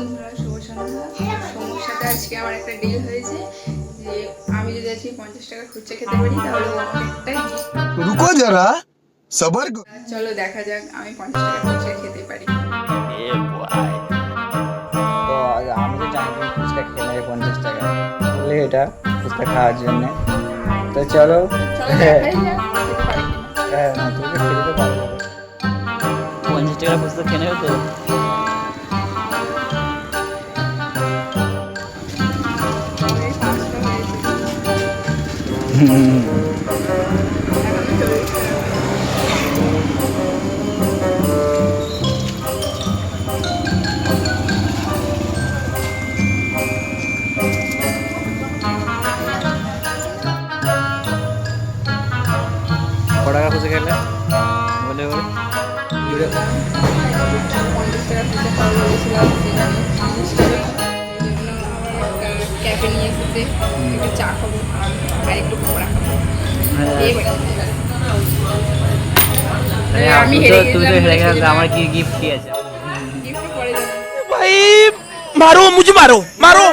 বন্ধুরা, শুভ সন্ধ্যা। সমুর সাথে আজকে আমার একটা ডিল হয়েছে যে আমি যদি আজকে 50 টাকা খুচরা খেতে পারি তাহলে ও আমাকে একটা gift रुको जरा सबर দেবে। চলো দেখা যাক আমি 50 টাকা খুচরা খেতে পারি। তো আমি তো জানি তুমি ফুচকা খেয়ে নেবে 50 টাকা বলে এটা ফুচকা খাওয়ার জন্য। তো চলো চলো দেখাই যাক খেতে পারি কিনা। হ্যাঁ না তুমি তো খেতে তো পারবে 50 টাকা ফুচকা খেয়ে নেবে তো। এই 5টা হয়েছে। এখন তো শরীর খারাপ। ক টাকা ফুচকা খেলে বলে বলে 50 টাকা খুচরা খাওয়া বলেছিলাম, সেখানে 30 টাকা এই জন্য আমার একটা ক্যাফে নিয়ে এসেছে, একটু চা খাবো আর একটু পকোড়া খাবো। এবারে আমি হেরে তুমি তো গেলাম, হেরে গেলে আমার কি গিফট কি আছে? গিফট পরে দেবো। भाई मारो मुझे मारो मारो